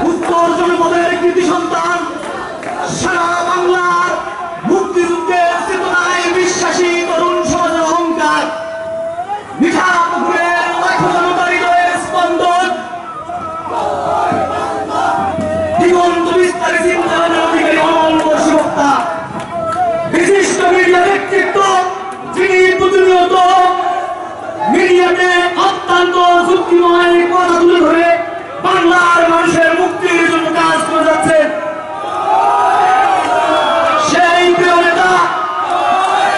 উত্তর জনপদের কৃতি সন্তান, সারা বাংলার মুক্তিযুদ্ধের চেতনায় বিশ্বাসী তরুণ সমাজের অহংকার, মিঠাপুকুরের লাখো জনতার হৃদয়ের স্পন্দন, দিগন্ত বিস্তারে চিন্তাধারার অধিকারী অনন্ত শিবক্তা, বিশিষ্ট মিডিয়া ব্যক্তিত্ব, যিনি প্রতিনিয়ত মিডিয়াতে অত্যন্ত যুক্তিময় কথা তুলে ধরে বাংলার মানুষের মুক্তির জন্য কাজ করে যাচ্ছেন, সেই প্রিয় নেতা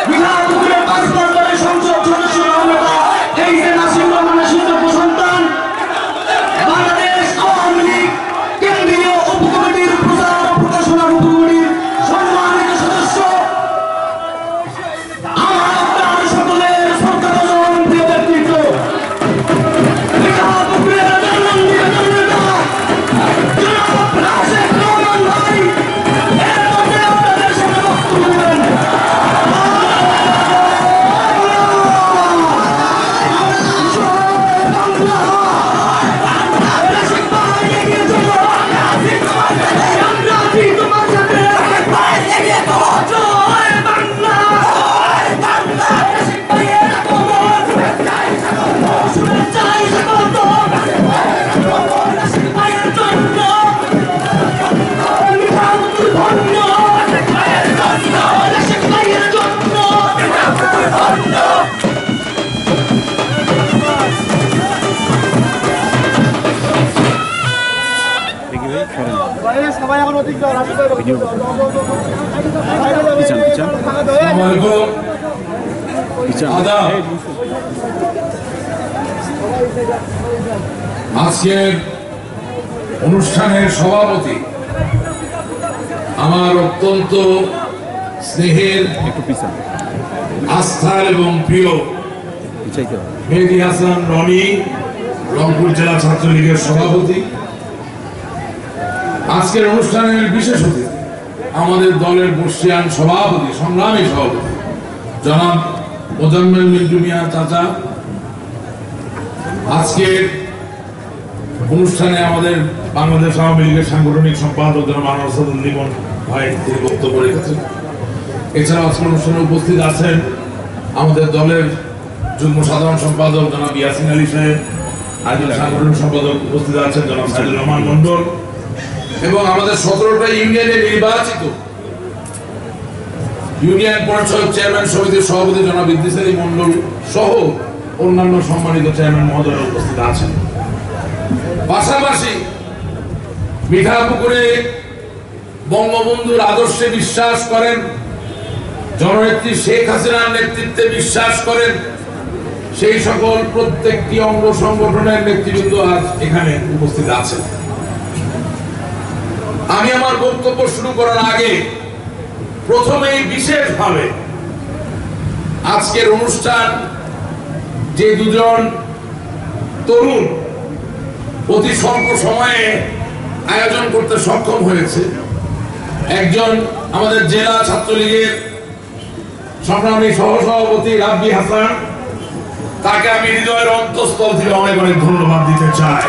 মিঠাপুকুরের 5 বছরের সংসদ সদস্য নেতা এই যে নাসির রহমানের সুযোগ্য সন্তান, বাংলাদেশ আওয়ামী লীগ কেন্দ্রীয় উপকমিটির প্রচার ও প্রকাশনা উপকমিটির সম্মানিত সদস্য, আমার আপনার সকলের শ্রদ্ধাভাজন প্রিয় ব্যক্তিত্ব, মিঠাপুকুরের জননন্দিত জননেতা জনাব রাশেদ রহমান ভাই এর মধ্যে আপনাদের সামনে বক্তব্য দেবেন। সবাই এখন অধিক আজকের অনুষ্ঠানের সভাপতি আমার অত্যন্ত স্নেহের, আস্থার এবং প্রিয় মেহেদী হাসান রনি, রংপুর জেলা ছাত্রলীগের সভাপতি। আজকের অনুষ্ঠানের বিশেষ অতিথি আমাদের দলের বর্ষিয়ান সভাপতি, সংগ্রামী সভাপতি জনাব মোজাম্মেল মিন্টু মিয়া চাচা। আজকের অনুষ্ঠানে আমাদের বাংলাদেশ আওয়ামী লীগের সাংগঠনিক সম্পাদক জনাব আনোয়ার সাদুল লিমন ভাই তিনি বক্তব্য রেখেছেন। এছাড়াও আজকের অনুষ্ঠানে উপস্থিত আছেন আমাদের দলের যুগ্ম সাধারণ সম্পাদক জনাব ইয়াসিন আলী সাহেব, আরেকজন সাংগঠনিক সম্পাদক উপস্থিত আছেন জনাব সাইদুর রহমান মন্ডল, এবং আমাদের 17টা ইউনিয়নে নির্বাচিত ইউনিয়ন পরিষদ চেয়ারম্যান সমিতির সভাপতি জনাব ইদ্রিস আলী মন্ডল সহ অন্যান্য সম্মানিত চেয়ারম্যান মহোদয়রা উপস্থিত আছেন। পাশাপাশি মিঠাপুকুরে বঙ্গবন্ধুর আদর্শে বিশ্বাস করেন, জননেত্রী শেখ হাসিনার নেতৃত্বে বিশ্বাস করেন, সেই সকল প্রত্যেকটি অঙ্গ সংগঠনের নেতৃবৃন্দ আজ এখানে উপস্থিত আছেন। আমি আমার বক্তব্য শুরু করার আগে প্রথমেই বিশেষভাবে আজকের অনুষ্ঠান যে দুজন তরুণ অতি স্বল্প সময়ে আয়োজন করতে সক্ষম হয়েছে, একজন আমাদের জেলা ছাত্রলীগের সংগ্রামী সহসভাপতি রাব্বি হাসান, তাকে আমি হৃদয়ের অন্তঃস্থল থেকে অনেক অনেক ধন্যবাদ দিতে চাই।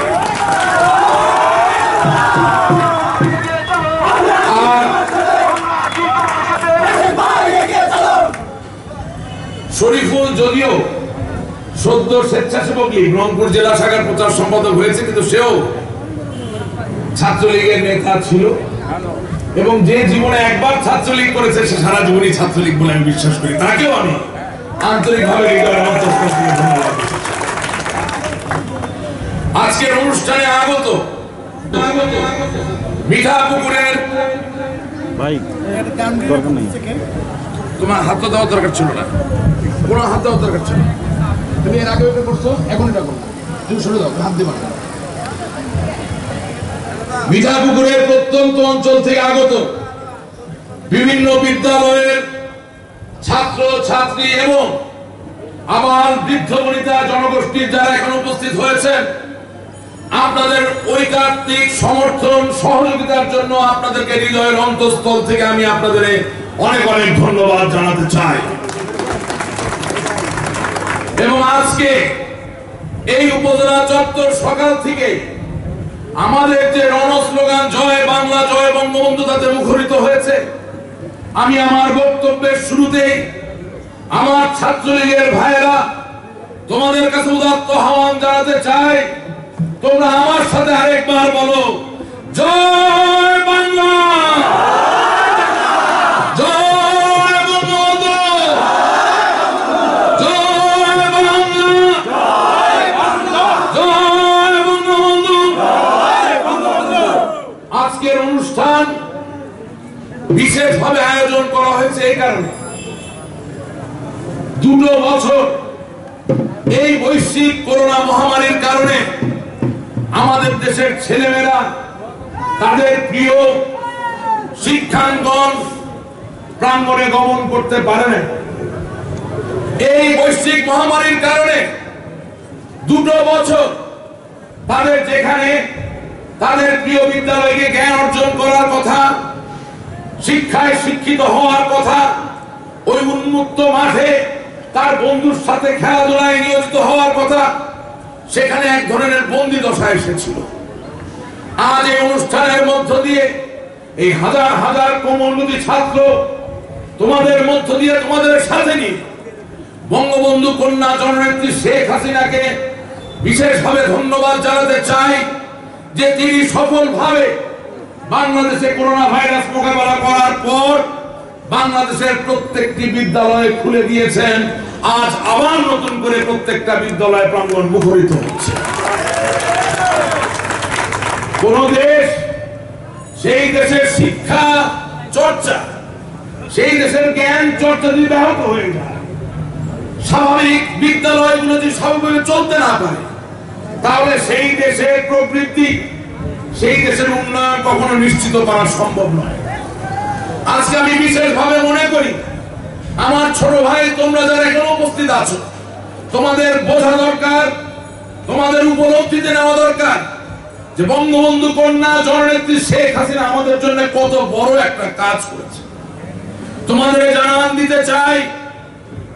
শরীফুল যদিও সদ্য স্বেচ্ছাসেবক লীগ রংপুর জেলা শাখার প্রচার সম্পাদক হয়েছে, কিন্তু সেও ছাত্রলীগের নেতা ছিল এবং যে জীবনে একবার ছাত্রলীগ করেছে সে সারা জীবনই ছাত্রলীগ বলে আমি বিশ্বাস করি। তাকেও আমি আন্তরিকভাবে হৃদয়ের অন্তঃস্থল থেকে ধন্যবাদ দিতে চাই। আজকের অনুষ্ঠানে আগত মিঠাপুকুরের তোমার হাত দেওয়ার দরকার ছিল না, কোনো হাত দেওয়ার দরকার ছিল না। তুমি এর আগে এটা করছো, এখন এটা করো, তুমি সরে দাও, হাত দিবা না। মিঠাপুকুরের প্রত্যন্ত অঞ্চল থেকে আগত বিভিন্ন বিদ্যালয়ের ছাত্র ছাত্রী এবং আমার বৃদ্ধ বনিতা জনগোষ্ঠীর যারা এখন উপস্থিত হয়েছেন, আপনাদের ঐকান্তিক সমর্থন সহযোগিতার জন্য আপনাদেরকে হৃদয়ের অন্তঃস্থল থেকে আমি আপনাদের অনেক অনেক ধন্যবাদ জানাতে চাই। এবং আজকে এই উপজেলা চত্বর সকাল থেকে আমাদের যে রণ স্লোগান জয় বাংলা জয় বঙ্গবন্ধু তাতে মুখরিত হয়েছে। আমি আমার বক্তব্যের শুরুতেই আমার ছাত্রলীগের ভাইয়েরা তোমাদের কাছে উদাত্ত আহ্বান জানাতে চাই, তোমরা আমার সাথে আরেকবার বলো জয় বাংলা জয় বঙ্গবন্ধু জয় বাংলা জয় বঙ্গবন্ধু। আজকের অনুষ্ঠান বিশেষভাবে আয়োজন করা হয়েছে এই কারণে, 2 বছর এই বৈশ্বিক করোনা মহামারীর কারণে আমাদের দেশের ছেলেমেয়েরা তাদের প্রিয় শিক্ষাঙ্গন প্রাঙ্গণে গমন করতে পারে না। এই বৈশ্বিক মহামারীর কারণে 2 বছর তাদের যেখানে তাদের প্রিয় বিদ্যালয়ে জ্ঞান অর্জন করার কথা, শিক্ষায় শিক্ষিত হওয়ার কথা, ওই উন্মুক্ত মাঠে তার বন্ধুর সাথে খেলাধুলায় নিয়োজিত হওয়ার কথা, সেখানে এক ধরনের বন্দি দশা এসেছিল। আজ এই অনুষ্ঠানের মধ্য দিয়ে এই হাজার হাজার কোমলমতি ছাত্র তোমাদের মধ্য দিয়ে তোমাদের সাথে নিয়ে বঙ্গবন্ধু কন্যা জননেত্রী শেখ হাসিনাকে বিশেষভাবে ধন্যবাদ জানাতে চাই যে তিনি সফলভাবে বাংলাদেশে করোনা ভাইরাস মোকাবেলা করার পর বাংলাদেশের প্রত্যেকটি বিদ্যালয় খুলে দিয়েছেন। আজ আবার নতুন করে প্রত্যেকটা বিদ্যালয় প্রাঙ্গণ মুখরিত হচ্ছে। কোন দেশ সেই দেশের শিক্ষা চর্চা, সেই দেশের জ্ঞান চর্চা যদি ব্যাহত হয়ে যায়, স্বাভাবিক বিদ্যালয়গুলো যদি স্বাভাবিকভাবে চলতে না পারে, তাহলে সেই দেশের প্রবৃদ্ধি, সেই দেশের উন্নয়ন কখনো নিশ্চিত করা সম্ভব নয়। আজকে আমি বিশেষভাবে মনে করি আমার ছোট ভাই তোমরা যারা এখানে উপস্থিত আছো, তোমাদের বোঝা দরকার, তোমাদের উপলব্ধিতে নেওয়া দরকার যে বঙ্গবন্ধু কন্যা জননেত্রী শেখ হাসিনা আমাদের জন্য কত বড় একটা কাজ করেছে। তোমাদের জানান দিতে চাই,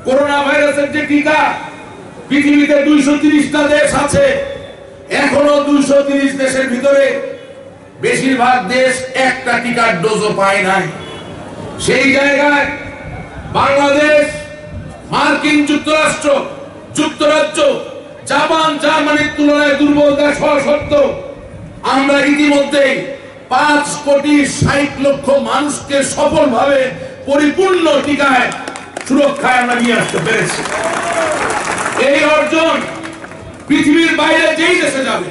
করোনা ভাইরাসের যে টিকা পৃথিবীতে 230টা দেশ আছে, এখনো 230 দেশের ভিতরে বেশিরভাগ দেশ একটা টিকার ডোজও পায় নাই। সেই জায়গায় বাংলাদেশ, মার্কিন যুক্তরাষ্ট্র, যুক্তরাজ্য, জাপান, জার্মানির তুলনায় দুর্বল দেশ হওয়া সত্ত্বেও আমরা ইতিমধ্যে 5,60,00,000 মানুষকে সফলভাবে পরিপূর্ণ টিকায় সুরক্ষায় আমরা নিয়ে আসতে পেরেছি। এই অর্জন পৃথিবীর বাইরে যেই দেশে যাবে,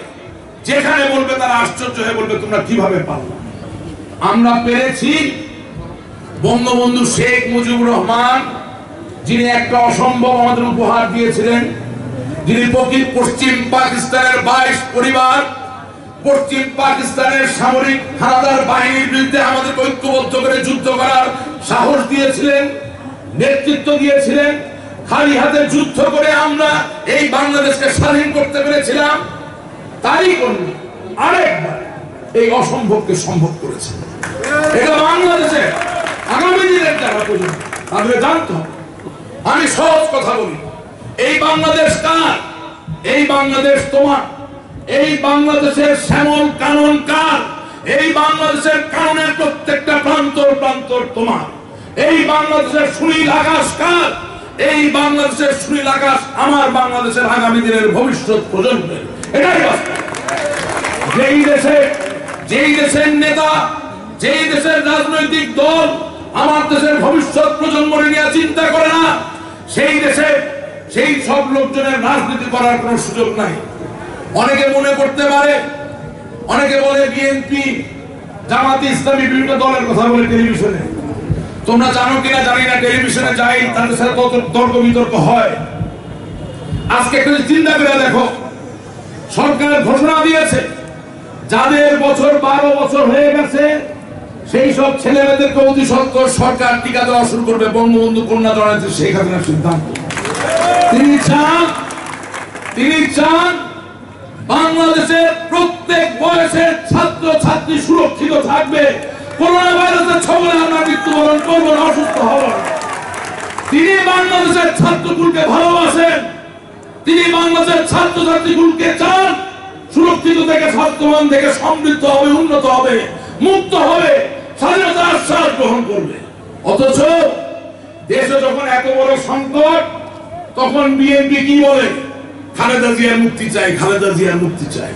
যেখানে বলবে তারা আশ্চর্য হয়ে বলবে তোমরা কিভাবে পারলে। আমরা পেরেছি বঙ্গবন্ধু শেখ মুজিবুর রহমান, যিনি একটা অসম্ভব আমাদের উপহার দিয়েছিলেন, যিনি পশ্চিম পাকিস্তানের 22 পরিবার, পশ্চিম পাকিস্তানের সামরিক হানাদার বাহিনীর বিরুদ্ধে আমাদের ঐক্যবদ্ধ করে যুদ্ধ করার সাহস দিয়েছিলেন, নেতৃত্ব দিয়েছিলেন। খালি হাতে যুদ্ধ করে আমরা এই বাংলাদেশকে স্বাধীন করতে পেরেছিলাম। তারই কন্যা আরেকবার এই অসম্ভবকে সম্ভব করেছে। এটা বাংলাদেশে আগামী দিনের যারা পর্যন্ত তাহলে জানতে হবে। আমি সহজ কথা বলি, এই বাংলাদেশ কার? এই বাংলাদেশ তোমার। এই বাংলাদেশের শ্যামল কানন কার? এই বাংলাদেশের কাননের প্রত্যেকটা প্রান্তর প্রান্তর তোমার। এই বাংলাদেশের সুনীল আকাশ কার? এই বাংলাদেশের সুনীল আকাশ আমার বাংলাদেশের আগামী দিনের ভবিষ্যৎ প্রজন্মের। এটাই বাস্তব। যেই দেশের নেতা, যেই দেশের রাজনৈতিক দল আমার দেশের ভবিষ্যৎ প্রজন্মকে নিয়ে চিন্তা করে না, সেই দেশে সেই সব লোকজনের রাজনীতি করার কোনো সুযোগ নাই। অনেকে মনে করতে পারে, অনেকে বলে বিএনপি, জামাতে ইসলামী বিভিন্ন দলের কথা বলে টেলিভিশনে। তোমরা জানো কিনা জানি না, টেলিভিশনে যাই তাদের সাথে তর্ক বিতর্ক হয়। আজকে একটু চিন্তা করে দেখো, সরকার ঘোষণা দিয়েছে যাদের বছর 12 বছর হয়ে গেছে সেই সব ছেলে মেয়েদেরকে অতি সত্বর সরকার টিকা দেওয়া শুরু করবে। বঙ্গবন্ধু কন্যা জননেত্রী শেখ হাসিনার সিদ্ধান্ত। তিনি চান বাংলাদেশের প্রত্যেক বয়সের ছাত্র ছাত্রী সুরক্ষিত থাকবে, করোনা ভাইরাসের ছবলে আমরা মৃত্যুবরণ করবো না, অসুস্থ হব। তিনি বাংলাদেশের ছাত্রগুলোকে ভালোবাসেন, তিনি বাংলাদেশের ছাত্র ছাত্রীগুলোকে চান সুরক্ষিত থেকে, স্বাস্থ্যবান থেকে, সমৃদ্ধ হবে, উন্নত হবে, মুক্ত হবে, স্বাধীনতার আশ্বাস গ্রহণ করবে। অথচ দেশে যখন এত বড় সংকট, তখন বিএনপি কি বলে? খালেদা জিয়ার মুক্তি চাই, খালেদা জিয়ার মুক্তি চাই।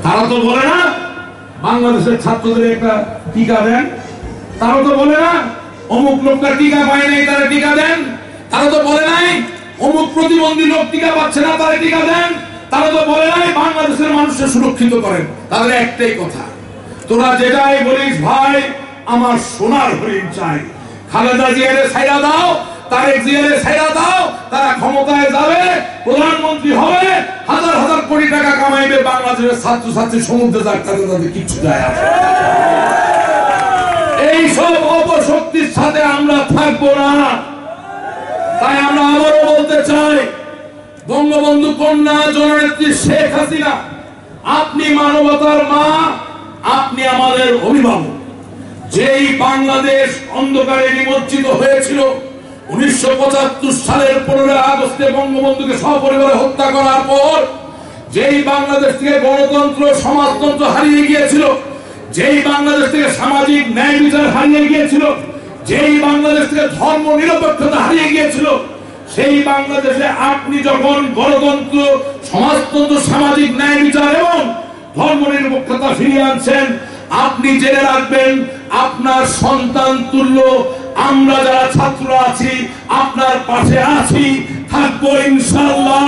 তারা তো বলে না বাংলাদেশের ছাত্রদের একটা টিকা দেন, তারা তো বলে না অমুক লোকটা টিকা পায় নাই, তারা টিকা দেন, তারা তো বলে নাই অমুক প্রতিবন্ধী লোক টিকা পাচ্ছে না, তারা টিকা দেন, তারা তো বলে নাই বাংলাদেশের মানুষকে সুরক্ষিত করেন। তাদের একটাই কথা, তোরা যেটাই বলিস ভাই, আমার সোনার হরিণ চাই। খালেদা জিয়ারে ছাইড়া দাও, তারেক জিয়ারে ছাইড়া দাও, তারা ক্ষমতায় যাবে, প্রধানমন্ত্রী হবে, হাজার হাজার কোটি টাকা কামাইবে, বাংলাদেশের ছাত্রছাত্রী সমুদ্রে যাক, তাদের কিচ্ছু যায় আসে। এইসব অপশক্তির সাথে আমরা থাকবো না। তাই আমরা আবারও বলতে চাই, বঙ্গবন্ধু কন্যা জননেত্রী শেখ হাসিনা, আপনি মানবতার মা, আপনি আমাদের অভিভাবক। যেই বাংলাদেশ অন্ধকারে নিমজ্জিত হয়েছিল 1975 সালের 15 আগস্টে বঙ্গবন্ধুকে সপরিবারে হত্যা করার পর, যেই বাংলাদেশ থেকে গণতন্ত্র, সমাজতন্ত্র হারিয়ে গিয়েছিল, যেই বাংলাদেশ থেকে সামাজিক ন্যায় বিচার হারিয়ে গিয়েছিল, যেই বাংলাদেশ থেকে ধর্ম নিরপেক্ষতা হারিয়ে গিয়েছিল, সেই বাংলাদেশে আপনি যখন গণতন্ত্র, সমাজতন্ত্র, সামাজিক ন্যায় বিচার এবং ধর্ম নিরপেক্ষতা ফিরিয়ে আনছেন, আপনি জেনে রাখবেন আপনার সন্তান তুল্য আমরা যারা ছাত্র আছি আপনার পাশে আছি, থাকবো ইনশাআল্লাহ।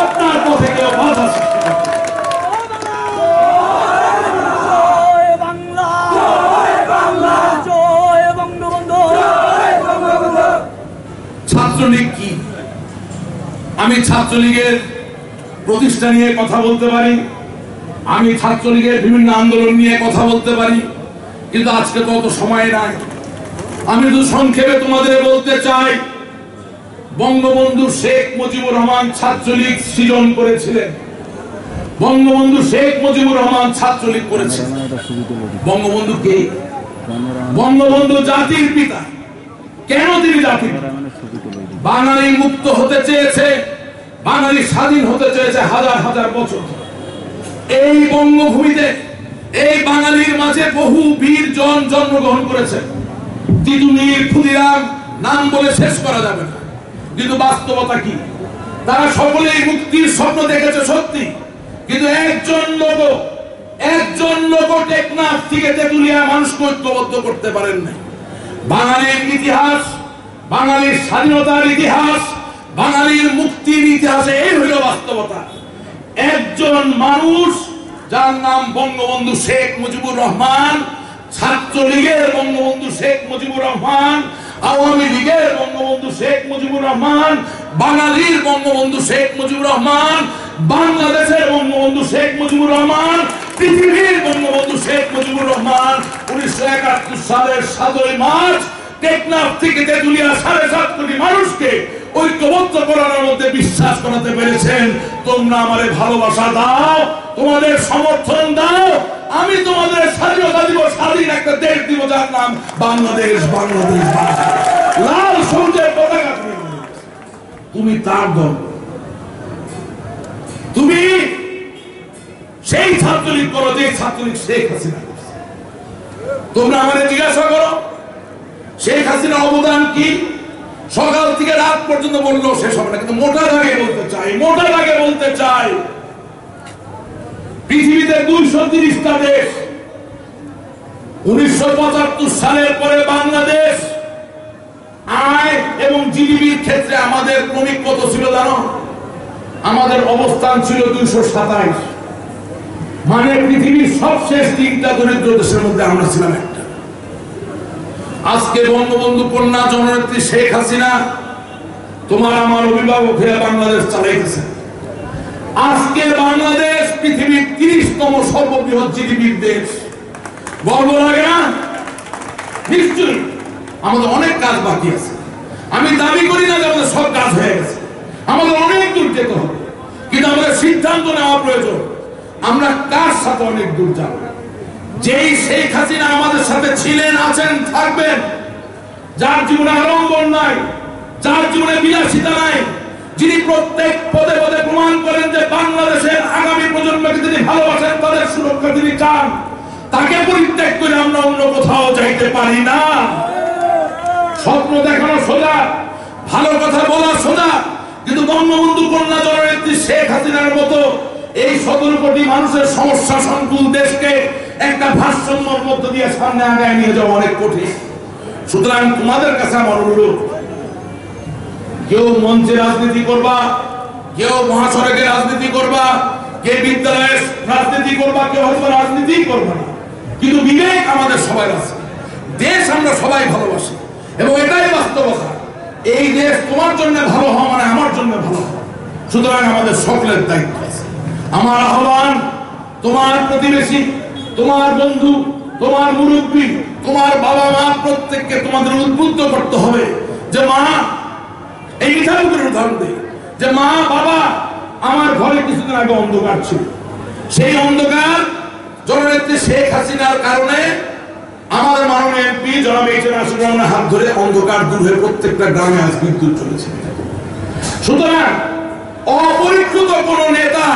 আপনার পথে কেউ বাধা সৃষ্টি করবে না। ছাত্রলীগ কি? আমি ছাত্রলীগের প্রতিষ্ঠা নিয়ে কথা বলতে পারি, আমি ছাত্রলীগের বিভিন্ন আন্দোলন নিয়ে কথা বলতে পারি, কিন্তু আজকে তো অত সময় নাই। আমি তো সংক্ষেপে তোমাদের বলতে চাই, বঙ্গবন্ধু শেখ মুজিবুর রহমান ছাত্রলীগ সৃজন করেছিলেন, বঙ্গবন্ধু শেখ মুজিবুর রহমান ছাত্রলীগ করেছেন। বঙ্গবন্ধু কে? বঙ্গবন্ধু জাতির পিতা। কেন তিনি জাতির পিতা? বাঙালি মুক্ত হতে চেয়েছে, বাঙালি স্বাধীন হতে চেয়েছে হাজার হাজার বছর। এই বঙ্গভূমিতে এই বাঙালির মাঝে বহু বীর জন জন্মগ্রহণ করেছে। তিতুমির, ক্ষুদিরাম নাম বলে শেষ করা যাবে না, কিন্তু বাস্তবতা কি? তারা সকলেই মুক্তির স্বপ্ন দেখেছে সত্যি, কিন্তু একজন লোক টেকনাফ থেকে তেতুলিয়া মানুষকে ঐক্যবদ্ধ করতে পারেন না। বাঙালির ইতিহাস, বাঙালির স্বাধীনতার ইতিহাস, বাঙালির মুক্তির ইতিহাসে এই হইল বাস্তবতা। একজন মানুষ যার নাম বঙ্গবন্ধু শেখ মুজিবুর রহমান, ছাত্রলীগের বঙ্গবন্ধু শেখ মুজিবুর রহমান, আওয়ামী লীগের বঙ্গবন্ধু শেখ মুজিবুর রহমান, বাঙালির বঙ্গবন্ধু শেখ মুজিবুর রহমান, বাংলাদেশের বঙ্গবন্ধু শেখ মুজিবুর রহমান, পৃথিবীর বঙ্গবন্ধু শেখ মুজিবুর রহমান 1971 সালের 7 মার্চ টেকনাফ থেকে তেতুলিয়া 7.5 কোটি মানুষকে ঐক্যবদ্ধ করার মধ্যে বিশ্বাস করাতে পেরেছেন। তোমরা আমারে ভালোবাসা দাও, তোমাদের সমর্থন দাও, আমি তোমাদের স্বাধীনতা দিব, স্বাধীন একটা দেশ দিব যার নাম বাংলাদেশ। বাংলাদেশ লাল সবুজের পতাকা তুমি তার দল, তুমি সেই ছাত্রলীগ করো যে ছাত্রলীগ শেখ হাসিনা করছে। তোমরা আমাদের জিজ্ঞাসা করো শেখ হাসিনার অবদান কি? সকাল থেকে রাত পর্যন্ত বললেও শেষ হবে না, কিন্তু মোটা দাগে বলতে চাই, পৃথিবীতে 230টা দেশ, 1975 সালের পরে বাংলাদেশ আয় এবং জিডিপির ক্ষেত্রে আমাদের ক্রমিক কত ছিল জানো? আমাদের অবস্থান ছিল 227, মানে পৃথিবীর সবশেষ 3টা দরিদ্র দেশের মধ্যে আমরা ছিলাম একটা। আজকে বঙ্গবন্ধু কন্যা জননেত্রী শেখ হাসিনা তোমার আমার অভিভাবক হয়ে বাংলাদেশ চালাইতেছে। আজকে বাংলাদেশ পৃথিবীর 30তম সর্ববৃহৎ জিডিপির দেশ। গর্ব লাগে না? নিশ্চয়ই আমাদের অনেক কাজ বাকি আছে। আমি দাবি করি না যে আমাদের সব কাজ হয়ে গেছে, আমাদের অনেক দূর যেতে হবে, কিন্তু আমাদের সিদ্ধান্ত নেওয়া প্রয়োজন আমরা কার সাথে অনেক দূর যাব। যেই শেখ হাসিনা আমাদের সাথে ছিলেন, আছেন, থাকবেন, যার জীবনে আড়ম্বর নাই, যার জীবনে বিলাসিতা নাই, যিনি প্রত্যেক পদে পদে প্রমাণ করেন যে বাংলাদেশের আগামী প্রজন্মকে তিনি ভালোবাসেন, তাদের সুরক্ষা তিনি চান, তাকে পরিত্যাগ করে আমরা অন্য কোথাও যাইতে পারি না। স্বপ্ন দেখানো সোজা, ভালো কথা বলা সোজা, কিন্তু বঙ্গবন্ধু কন্যা জননেত্রী শেখ হাসিনার মতো এই 17 কোটি মানুষের সমস্যা সংকুল দেশকে একটা ভারসাম্যের মধ্য দিয়ে সামনে আগায় নিয়ে যাওয়া অনেক কঠিন। সুতরাং তোমাদের কাছে আমার অনুরোধ, কেউ মঞ্চে রাজনীতি করবা, কেউ মহাসড়কে রাজনীতি করবা, কে বিদ্যালয়ে রাজনীতি করবা, কেউ হয়তো রাজনীতি করবা না, কিন্তু বিবেক আমাদের সবাই আছে। দেশ আমরা সবাই ভালোবাসি এবং এটাই বাস্তবতা। এই দেশ তোমার জন্য ভালো হওয়া মানে আমার জন্য ভালো হওয়া। সুতরাং আমাদের সকলের দায়িত্ব আছে। আমার আহ্বান, তোমার প্রতিবেশী, তোমার বন্ধু, তোমার মুরব্বী, তোমার বাবা মা প্রত্যেককে তোমাদের উদ্বুদ্ধ করতে হবে যে মা, এই মিঠাপুকুরের উদাহরণ দিই, যে মা বাবা, আমার ঘরে কিছুদিন আগে অন্ধকার ছিল, সেই অন্ধকার জননেত্রী শেখ হাসিনার কারণে আমাদের মাননীয় এমপি জনাব এইচ.এম. আশিকুর রহমানের হাত ধরে অন্ধকার দূর হয়ে প্রত্যেকটা গ্রামে আজ বিদ্যুৎ চলেছে। সুতরাং অপরিকৃত কোন নেতা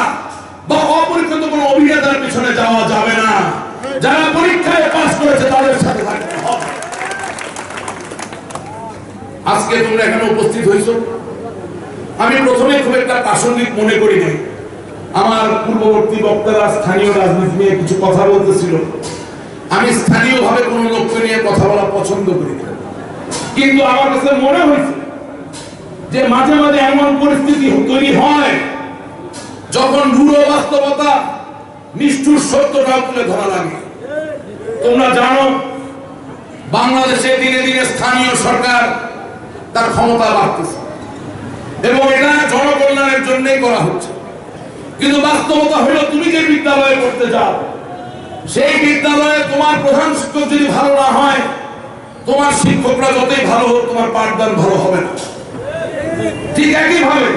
বা অপরিকৃত কোন অভিনেতার পিছনে যাওয়া যাবে না। যারা পরীক্ষায় পাস করেছে তাদের সাথে থাকতে হবে। আজকে তোমরা এখানে উপস্থিত হয়েছো, আমি প্রথমে খুব একটা প্রাসঙ্গিক মনে করি নাই। আমার পূর্ববর্তী বক্তারা স্থানীয় রাজনীতি নিয়ে কিছু কথা বলতেছিল, আমি স্থানীয়ভাবে কোনো লোককে নিয়ে কথা বলা পছন্দ করি না, কিন্তু আমার কাছে মনে হয়েছে যে মাঝে মাঝে এমন পরিস্থিতি তৈরি হয় যখন রূঢ় বাস্তবতা, নিষ্ঠুর সত্যটা তুলে ধরা লাগে। তোমরা জানো বাংলাদেশে দিনে দিনে স্থানীয় সরকার তার ক্ষমতা বাড়তেছে এবং এটা জনকল্যাণের জন্যই করা হচ্ছে, কিন্তু বাস্তবতা হলো তুমি যে বিদ্যালয়ে পড়তে যাও, সেই বিদ্যালয়ে তোমার প্রধান শিক্ষক যদি ভালো না হয়, তোমার শিক্ষকরা যতই ভালো হোক তোমার পাঠদান ভালো হবে না। ঠিক একইভাবে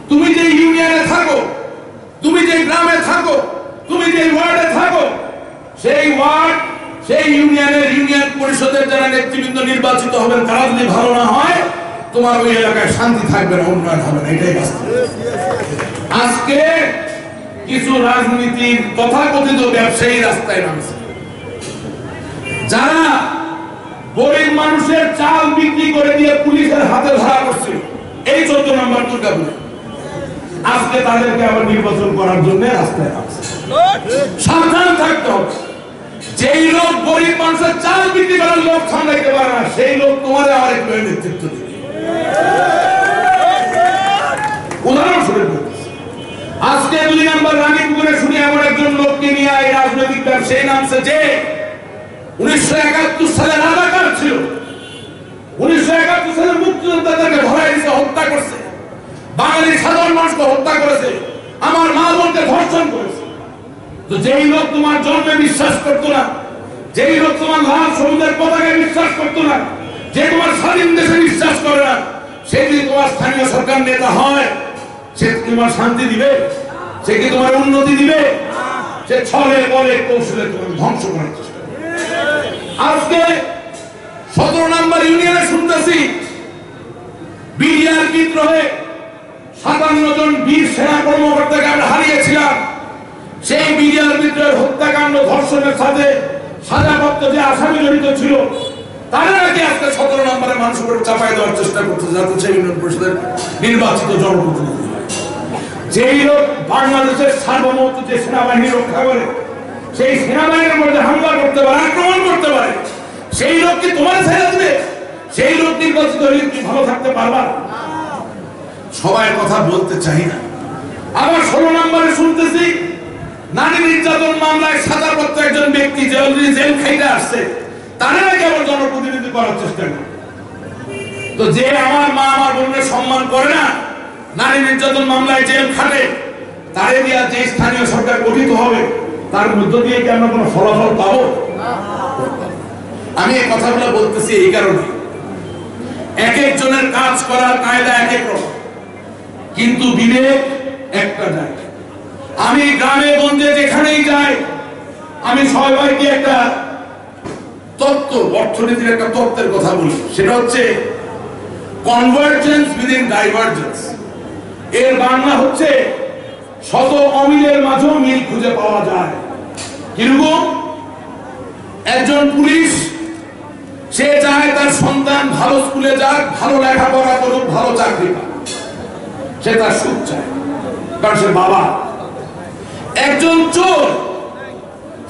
তুমি যে ইউনিয়নে থাকো, তুমি যে গ্রামে থাকো, তুমি যে ওয়ার্ডে থাকো, সেই ওয়ার্ড, সেই ইউনিয়নের ইউনিয়ন পরিষদের যারা নেতৃবৃন্দ নির্বাচিত হবেন, তারা যদি ভালো না হয় তোমার ওই এলাকায় শান্তি থাকবে না, উন্নয়ন হবে না। এটাই বাস্তব। আজকে কিছু রাজনীতির তথাকথিত ব্যবসায়ী রাস্তায় নামছে, যারা গরিব মানুষের চাল বিক্রি করে দিয়ে পুলিশের হাতে ধরা করছিল এই 14 নম্বর দুর্গাপুরে। আজকে তাদেরকে আবার নির্বাচন করার জন্য রাস্তায় নামছে। সাবধান থাকতে হবে। যেই লোক গরিব মানুষের চাল বিক্রি করার লোক সামলাইতে পারে না, সেই লোক তোমার আবার একটু নেতৃত্ব দেবে। উদাহরণস্বরূপ আজকে 2 নম্বর রানীপুরে শুনে এমন একজন লোককে নিয়ে এই রাজনৈতিক ব্যবসায়ী নামছে যে 1971 সালে রাজাকার ছিল, 1971 সালে মুক্তিযোদ্ধাদেরকে ধরে এসে হত্যা করছে, বাঙালির সাধারণ মানুষকে হত্যা করেছে, আমার মা বোনকে ধর্ষণ করেছে। তো যেই লোক তোমার জন্মে বিশ্বাস করতো না, যেই লোক তোমার লাল সবুজের পতাকায় বিশ্বাস করতো না, যে তোমার স্বাধীন দেশে বিশ্বাস করে না, সে যদি তোমার স্থানীয় সরকার নেতা হয়, সে তোমার শান্তি দিবে? সে কি তোমার উন্নতি দিবে? সে ছলে বলে কৌশলে তোমাকে ধ্বংস করার চেষ্টা করে। আজকে 17 নম্বর ইউনিয়নে শুনতেছি বিডিআর বিদ্রোহে 57 জন বীর সেনা কর্মকর্তাকে আমরা হারিয়েছিলাম। সেই বিডিআর বিদ্রোহের হত্যাকাণ্ড, ধর্ষণের সাথে সাজাপ্রাপ্ত যে আসামি জড়িত ছিল, তারা নাকি আজকে 17 নম্বরের মানুষ উপরে চাপাই দেওয়ার চেষ্টা করছে, যাতে সেই ইউনিয়ন পরিষদের নির্বাচিত জনপ্রতিনিধি হয়। যেই লোক বাংলাদেশের সার্বভৌমত্ব যে সেনাবাহিনী রক্ষা করে, সেই সেনাবাহিনীর মধ্যে হামলা করতে পারে, আক্রমণ করতে পারে, সেই লোক কি তোমার ছেড়ে দেবে? সেই লোক নির্বাচিত হলে কি ভালো থাকতে পারবা? সবাই কথা বলতে চাই না। আবার 16 নম্বরে শুনতেছি নারী নির্যাতন মামলায় সাজাপ্রাপ্ত একজন ব্যক্তি যে অলরেডি জেল খাইতে আসছে, তারা নাকি আবার জনপ্রতিনিধি করার চেষ্টা করে। তো যে আমার মা আমার বোনের সম্মান করে না, নারী নির্যাতন মামলায় জেল খাটে, তারে দিয়া যে স্থানীয় সরকার গঠিত হবে, তার মধ্য দিয়ে কি আমরা কোনো ফলাফল পাবো? আমি এই কথাগুলো বলতেছি এই কারণে, এক একজনের কাজ করার কায়দা এক এক রকম, কিন্তু বিবেক একটা যায়। আমি গ্রামে গঞ্জে যেখানেই যাই, আমি সবাইকে একটা তত্ত্ব, অর্থনীতির একটা তত্ত্বের কথা বলি, সেটা হচ্ছে কনভার্জেন্স উইদিন ডাইভারজেন্স। এর বাংলা হচ্ছে শত অমিলের মাঝেও মিল খুঁজে পাওয়া যায়। কিরকম? একজন পুলিশ সে চায় তার সন্তান ভালো স্কুলে যাক, ভালো লেখাপড়া করুক, ভালো চাকরি পাক, সে তার সুখ চায়, কারণ সে বাবা। একজন চোর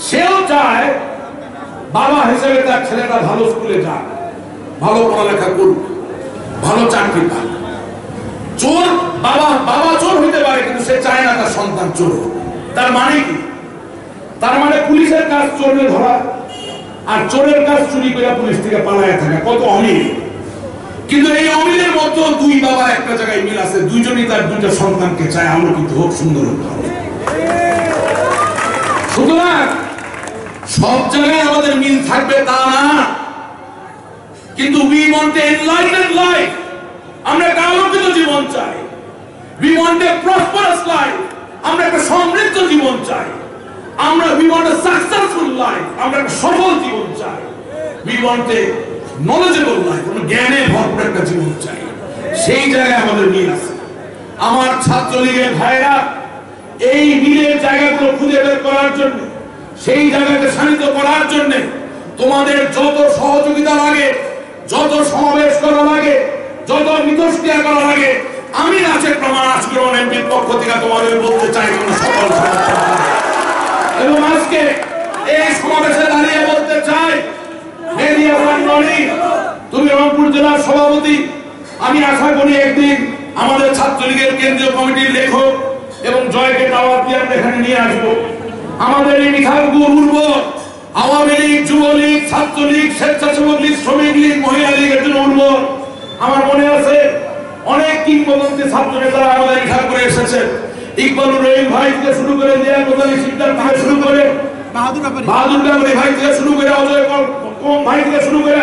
সেও চায় বাবা হিসেবে তার ছেলেটা ভালো স্কুলে যাক, ভালো পড়ালেখা করুক, ভালো চাকরি পাক। চোর বাবা চোর হইতে পারে, কিন্তু সে চায় না তার সন্তান চোর হোক। তার মানে কি? তার মানে পুলিশের কাজ চোরকে ধরা, আর চোরের কাজ চুরি করে পুলিশ থেকে পালায় থাকা। কত অমিল! কিন্তু এই অমিলের মধ্যে দুই বাবা একটা জায়গায় মিল আছে, দুইজনই তার দুইটা সন্তানকে চায় আলোকিত হোক, সুন্দর হোক, ভালো। সুতরাং সব জায়গায় আমাদের মিল থাকবে তা না, কিন্তু we want an enlightened life, আমরা একটা আলোকিত জীবন চাই। we want a prosperous life, আমরা একটা সমৃদ্ধ জীবন চাই। we want a successful life, আমরা একটা সফল জীবন চাই। we want a knowledgeable life, আমরা জ্ঞানে ভরপুর একটা জীবন চাই। সেই জায়গায় আমাদের মিল আছে। আমার ছাত্রলীগের ভাইরা এই মিলের জায়গাগুলো খুঁজে বের করার জন্য, সেই জায়গাকে শানিত করার জন্য তোমাদের যত সহযোগিতা লাগে, যত সমাবেশ করা লাগে, যত মিথস্ক্রিয়া করা লাগে, আমি নাচের প্রমাণ আজকে এমপির পক্ষ থেকে তোমাদের বলতে চাই তোমরা সকল এবং আজকে এই সমাবেশে দাঁড়িয়ে বলতে চাই, তুমি রংপুর জেলার সভাপতি, আমি আশা করি একদিন আমাদের ছাত্রলীগের কেন্দ্রীয় কমিটির লেখক এবং জয়কে দাওয়াত দিয়ে আমরা এখানে নিয়ে আসবো। আমাদের এই মিঠাগুলো উর্বর, আওয়ামী লীগ, যুবলীগ, ছাত্রলীগ, স্বেচ্ছাসেবক লীগ, শ্রমিক লীগ, মহিলা লীগের জন্য উর্বর। আমার মনে আছে অনেক কিংবদন্তি ছাত্র নেতারা আমাদের মিঠাল করে এসেছেন। ইকবালুর রহিম ভাই থেকে শুরু করে, লিয়াকত আলী সিকদার থেকে শুরু করে, বাহাদুর ব্যাপারী ভাই থেকে শুরু করে, অজয় কম ভাই থেকে শুরু করে,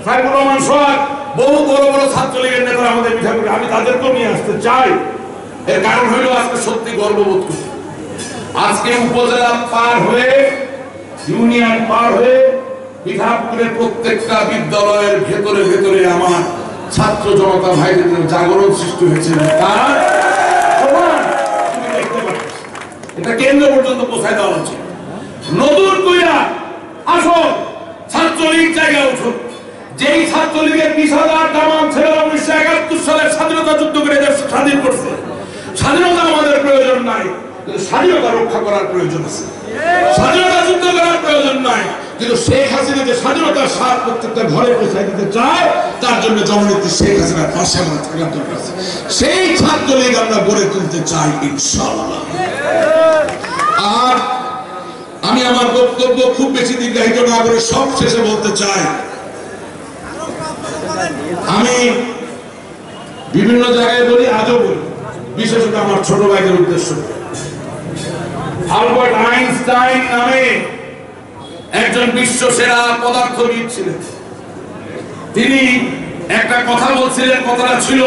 সাইফুর রহমান সোহাগ, বহু বড় বড় ছাত্রলীগের নেতারা আমাদের মিঠাল করে। আমি তাদেরকেও নিয়ে আসতে চাই। এর কারণ হইল আজকে সত্যি গর্ববোধ করি। আজকে উপজেলা পার হয়ে, ইউনিয়ন পার হয়ে মিঠাপুরের প্রত্যেকটা বিদ্যালয়ের ভেতরে ভেতরে আমার ছাত্র জনতা ভাইদের জাগরণ সৃষ্টি হয়েছে। তার তুমি দেখতে পাচ্ছ, এটা কেন্দ্র পর্যন্ত পৌঁছায় দেওয়া উচিত। নতুন কইরা আসো, ছাত্রলীগ জায়গায় উঠুক। যেই ছাত্রলীগের 20,000 দামান ছেলেরা 1971 সালে স্বাধীনতা যুদ্ধ করে দেশ স্বাধীন করছে। স্বাধীনতা আমাদের প্রয়োজন নাই, কিন্তু স্বাধীনতা রক্ষা করার প্রয়োজন আছে। স্বাধীনতা যুদ্ধ করার প্রয়োজন নাই, কিন্তু শেখ হাসিনা যে স্বাধীনতার স্বাদ প্রত্যেকটা ঘরে পৌঁছায় দিতে চায়, তার জন্য জননেত্রী শেখ হাসিনার পাশে আমরা থাকার দরকার আছে। সেই ছাত্রলীগ আমরা গড়ে তুলতে চাই ইনশাআল্লাহ। আর আমি আমার বক্তব্য খুব বেশি দীর্ঘায়িত না করে সব শেষে বলতে চাই, আমি বিভিন্ন জায়গায় বলি, আজও বলি, বিশেষত আমার ছোট ভাইদের উদ্দেশ্য। আলবার্ট আইনস্টাইন নামে একজন বিশ্ব সেরা পদার্থবিদ ছিলেন। তিনি একটা কথা বলছিলেন, কথাটা ছিল,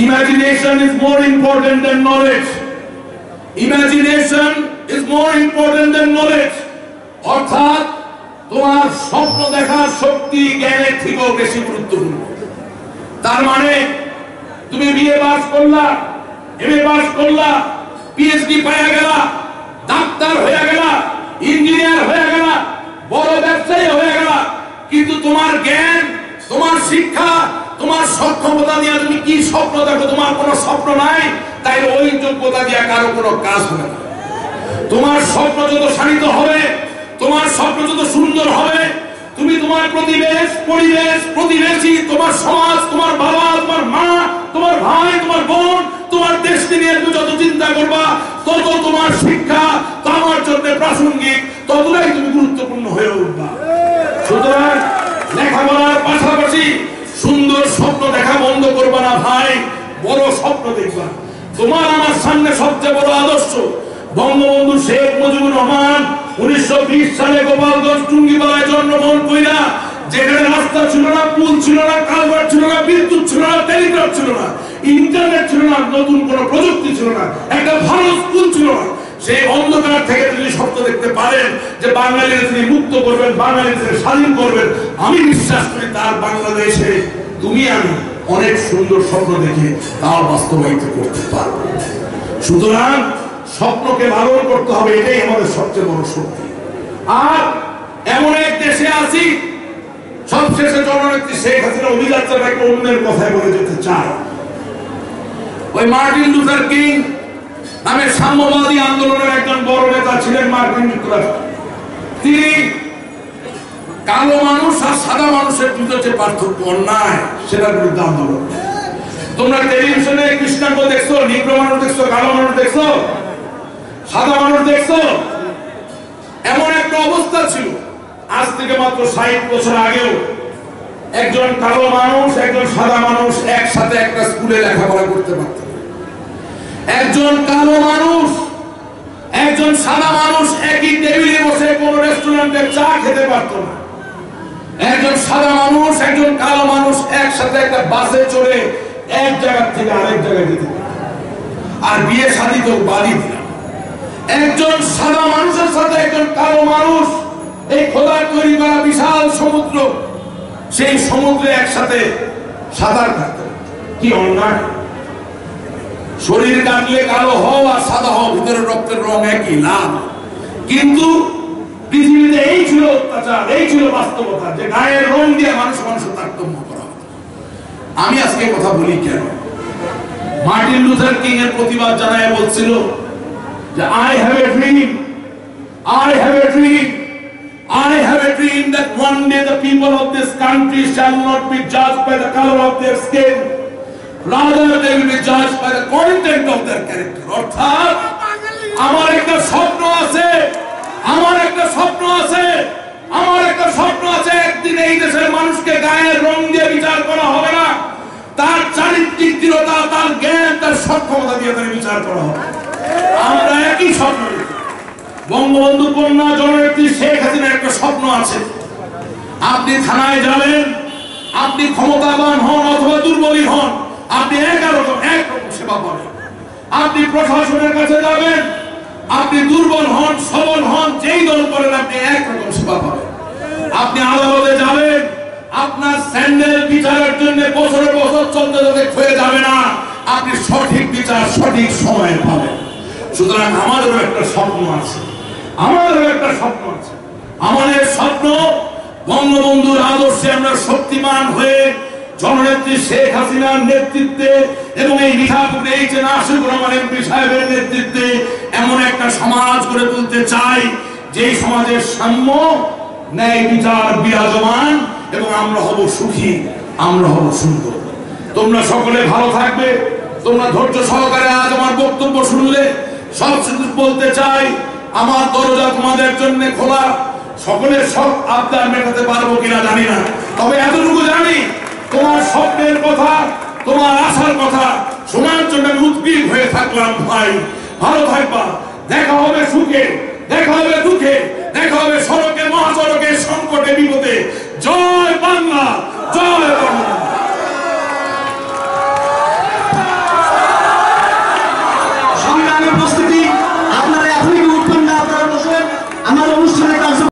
imagination is more important than knowledge. Imagination is more important than knowledge. অর্থাৎ তোমার স্বপ্ন দেখার শক্তি জ্ঞানের থেকেও বেশি গুরুত্বপূর্ণ। তার মানে তুমি বিএ পাস করলা, এমএ পাস করলা, পিএইচডি পাইয়া গেলা, ডাক্তার হয়ে গেলা, ইঞ্জিনিয়ার হয়ে গেলা, বড় ব্যবসায়ী হয়ে গেলা, কিন্তু তোমার জ্ঞান, তোমার শিক্ষা, তোমার সক্ষমতা দিয়ে তুমি কি স্বপ্ন দেখো, তোমার কোনো স্বপ্ন নাই, তাই ওই যোগ্যতা দিয়ে কারো কোনো কাজ হবে না। তোমার স্বপ্ন যত শানিত হবে, তোমার স্বপ্ন যত সুন্দর হবে, তুমি তোমার প্রতিবেশ, পরিবেশ, প্রতিবেশী, তোমার সমাজ, তোমার বাবা, তোমার মা, তোমার ভাই, তোমার বোন, তোমার দেশকে নিয়ে তুমি যত চিন্তা করবা, তত তোমার শিক্ষা তোমার জন্য প্রাসঙ্গিক, ততটাই তুমি গুরুত্বপূর্ণ হয়ে উঠবা। সুতরাং লেখাপড়ার পাশাপাশি সুন্দর স্বপ্ন দেখা বন্ধ করবা না ভাই, বড় স্বপ্ন দেখবা। তোমার আমার সামনে সবচেয়ে বড় আদর্শ বঙ্গবন্ধু শেখ মুজিবুর রহমান 1920 সালে গোপালগঞ্জ টুঙ্গিপাড়ায় জন্মগ্রহণ কইরা, যেখানে রাস্তা ছিল না, পুল ছিল না, কালভার্ট ছিল না, বিদ্যুৎ ছিল না, টেলিগ্রাফ ছিল না, ইন্টারনেট ছিল না, নতুন কোনো প্রযুক্তি ছিল না, একটা ভালো স্কুল ছিল না। সেই অন্ধকার থেকে যদি স্বপ্ন দেখতে পারেন যে বাঙালিরা তিনি মুক্ত করবেন, বাঙালিদের স্বাধীন করবেন, আমি বিশ্বাস করি তার বাংলাদেশে তুমি আমি অনেক সুন্দর স্বপ্ন দেখে তাও বাস্তবায়িত করতে পারবো। সুতরাং স্বপ্নকে লালন করতে হবে, এটাই আমাদের সবচেয়ে বড় শক্তি। আর এমন এক দেশে আছি, সবশেষে জননেত্রী শেখ হাসিনা অভিযাত্রার একটা অন্যের কথায় বলে যেতে চায়। ওই মার্টিন লুথার কিং নামে সাম্যবাদী আন্দোলনের একজন বড় নেতা ছিলেন মার্কিন যুক্তরাষ্ট্র। তিনি কালো মানুষ আর সাদা মানুষের ভিতরে যে পার্থক্য অন্যায় সেটার বিরুদ্ধে আন্দোলন। তোমরা টেলিভিশনে কৃষ্ণাঙ্গ দেখছো, নিগ্রো মানুষ দেখছো, কালো মানুষ দেখছো, সাদা মানুষ দেখছো। এমন একটা অবস্থা ছিল আজ থেকে মাত্র 60 বছর আগেও একজন কালো মানুষ একজন সাদা মানুষ একসাথে একটা স্কুলে লেখাপড়া করতে পারত। একজন কালো মানুষ একজন সাদা মানুষ একই টেবিলে বসে কোন রেস্টুরেন্টে চা খেতে পারত না। একজন সাদা মানুষ একজন কালো মানুষ একসাথে একটা বাসে চড়ে এক জায়গা থেকে আরেক জায়গায় যেতে পারত। আর বিয়ে শাদী তো বাদই দিলাম, একজন সাদা মানুষের সাথে একজন কালো মানুষ এই খোদার তৈরি করা বিশাল সমুদ্র, সেই সমুদ্রে একসাথে সাঁতার কাটতে। কি অন্যায়! শরীর কাটলে কালো হও আর সাদা হও, ভিতরে রক্তের রং একই, লাল। কিন্তু পৃথিবীতে এই ছিল অত্যাচার, এই ছিল বাস্তবতা, যে গায়ের রং দিয়ে মানুষ মানুষের তারতম্য করা হতো। আমি আজকে কথা বলি কেন? মার্টিন লুথার কিং এর প্রতিবাদ জানায় বলছিল যে I have a dream, I have a dream, I have a dream that one day the people of this country shall not be judged by the color of their skin, rather they will be judged by the content of their character. অর্থাৎ আমার একটা স্বপ্ন আছে, আমার একটা স্বপ্ন আছে, আমার একটা স্বপ্ন আছে, একদিন এই দেশের মানুষকে গায়ের রং দিয়ে বিচার করা হবে না, তার চারিত্রিক দৃঢ়তা, তার জ্ঞান, তার সক্ষমতা দিয়ে তার বিচার করা হবে। আমরা একই স্বপ্ন। বঙ্গবন্ধু কন্যা জননেত্রী শেখ হাসিনার একটা স্বপ্ন আছে। আপনি থানায় যাবেন, আপনি ক্ষমতাবান হন অথবা দুর্বলী হন, আপনি একরকম সেবা পাবেন। আপনি প্রশাসনের কাছে যাবেন, আপনি দুর্বল হন সবল হন, যেই দল করেন আপনি একরকম সেবা পাবেন। আপনি আদালতে যাবেন, আপনার স্যান্ডেল বিচারের জন্য বছরের বছর চলতে চলতে ক্ষয়ে যাবে না, আপনি সঠিক বিচার সঠিক সময়ে পাবেন। সুতরাং আমাদেরও একটা স্বপ্ন আছে, আমাদেরও একটা স্বপ্ন আছে। আমাদের স্বপ্ন বঙ্গবন্ধুর আদর্শে আমরা শক্তিমান হয়ে জননেত্রী শেখ হাসিনার নেতৃত্বে এবং এই মিঠাপুরে এইচএন আশিকুর রহমান এমপি সাহেবের নেতৃত্বে এমন একটা সমাজ গড়ে তুলতে চাই, যেই সমাজের সাম্য ন্যায় বিচার বিরাজমান এবং আমরা হব সুখী, আমরা হব সুন্দর। তোমরা সকলে ভালো থাকবে। তোমরা ধৈর্য সহকারে আজ আমার বক্তব্য শুনলে। সব বলতে চাই, আমার দরজা তোমাদের জন্য খোলা। সকলের সব আবদার মেটাতে পারবো কিনা জানি না, তবে এতটুকু জানি তোমার স্বপ্নের কথা, তোমার আশার কথা শোনার জন্য আমি উদ্গ্রীব হয়ে থাকলাম। ভাই ভালো থাকবা, দেখা হবে সুখে, দেখা হবে দুঃখে, দেখা হবে সড়কে মহাসড়কে, সংকটে বিপদে। জয় বাংলা, জয়।